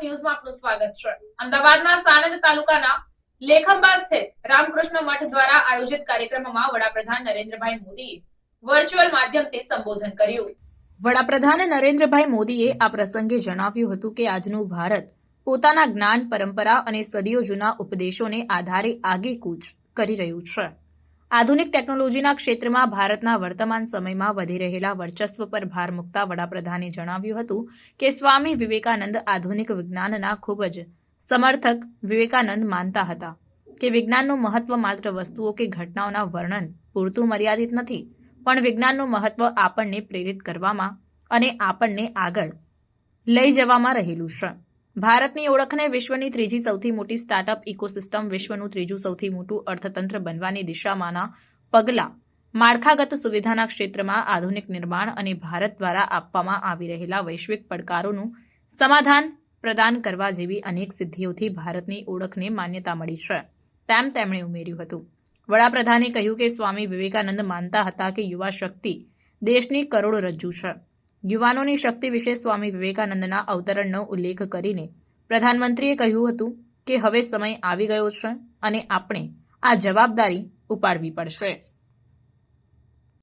ન્યૂઝમાં આપનું સ્વાગત છે। અમદાવાદના સાણંદ તાલુકાના લેખંબા સ્થિત રામકૃષ્ણ મઠ દ્વારા આયોજિત કાર્યક્રમમાં વડાપ્રધાન નરેન્દ્રભાઈ મોદીએ વર્ચ્યુઅલ માધ્યમથી સંબોધન કર્યું। વડાપ્રધાન નરેન્દ્રભાઈ મોદીએ આ પ્રસંગે જણાવ્યું હતું કે આજનું ભારત પોતાના જ્ઞાન, પરંપરા અને સદીઓ જૂના ઉપદેશોને આધારે આગેકૂચ કરી રહ્યું છે। આધુનિક ટેકનોલોજીના ક્ષેત્રમાં ભારતના વર્તમાન સમયમાં વધી રહેલા વર્ચસ્વ પર ભાર મૂકતા વડાપ્રધાને જણાવ્યું હતું કે સ્વામી વિવેકાનંદ આધુનિક વિજ્ઞાનના ખૂબ જ સમર્થક વિવેકાનંદ માનતા હતા કે વિજ્ઞાનનું મહત્વ માત્ર વસ્તુઓ કે ઘટનાઓના વર્ણન પૂરતું મર્યાદિત નથી, પણ વિજ્ઞાનનું મહત્વ આપણને પ્રેરિત કરવામાં અને આપણને આગળ લઈ જવામાં રહેલું છે। ભારતની ઓળખને વિશ્વની ત્રીજી સૌથી મોટી સ્ટાર્ટઅપ ઇકોસિસ્ટમ, વિશ્વનું ત્રીજું સૌથી મોટું અર્થતંત્ર બનવાની દિશામાંના પગલાં, માળખાગત સુવિધાના ક્ષેત્રમાં આધુનિક નિર્માણ અને ભારત દ્વારા આપવામાં આવી રહેલા વૈશ્વિક પડકારોનું સમાધાન પ્રદાન કરવા જેવી અનેક સિદ્ધિઓથી ભારતની ઓળખને માન્યતા મળી છે, તેમ તેમણે ઉમેર્યું હતું। વડાપ્રધાને કહ્યું કે સ્વામી વિવેકાનંદ માનતા હતા કે યુવા શક્તિ દેશની કરોડરજ્જુ છે। યુવાનોની શક્તિ વિશે સ્વામી વિવેકાનંદના અવતરણનો ઉલ્લેખ કરીને પ્રધાનમંત્રીએ કહ્યું હતું કે હવે સમય આવી ગયો છે અને આપણે આ જવાબદારી ઉપાડવી પડશે।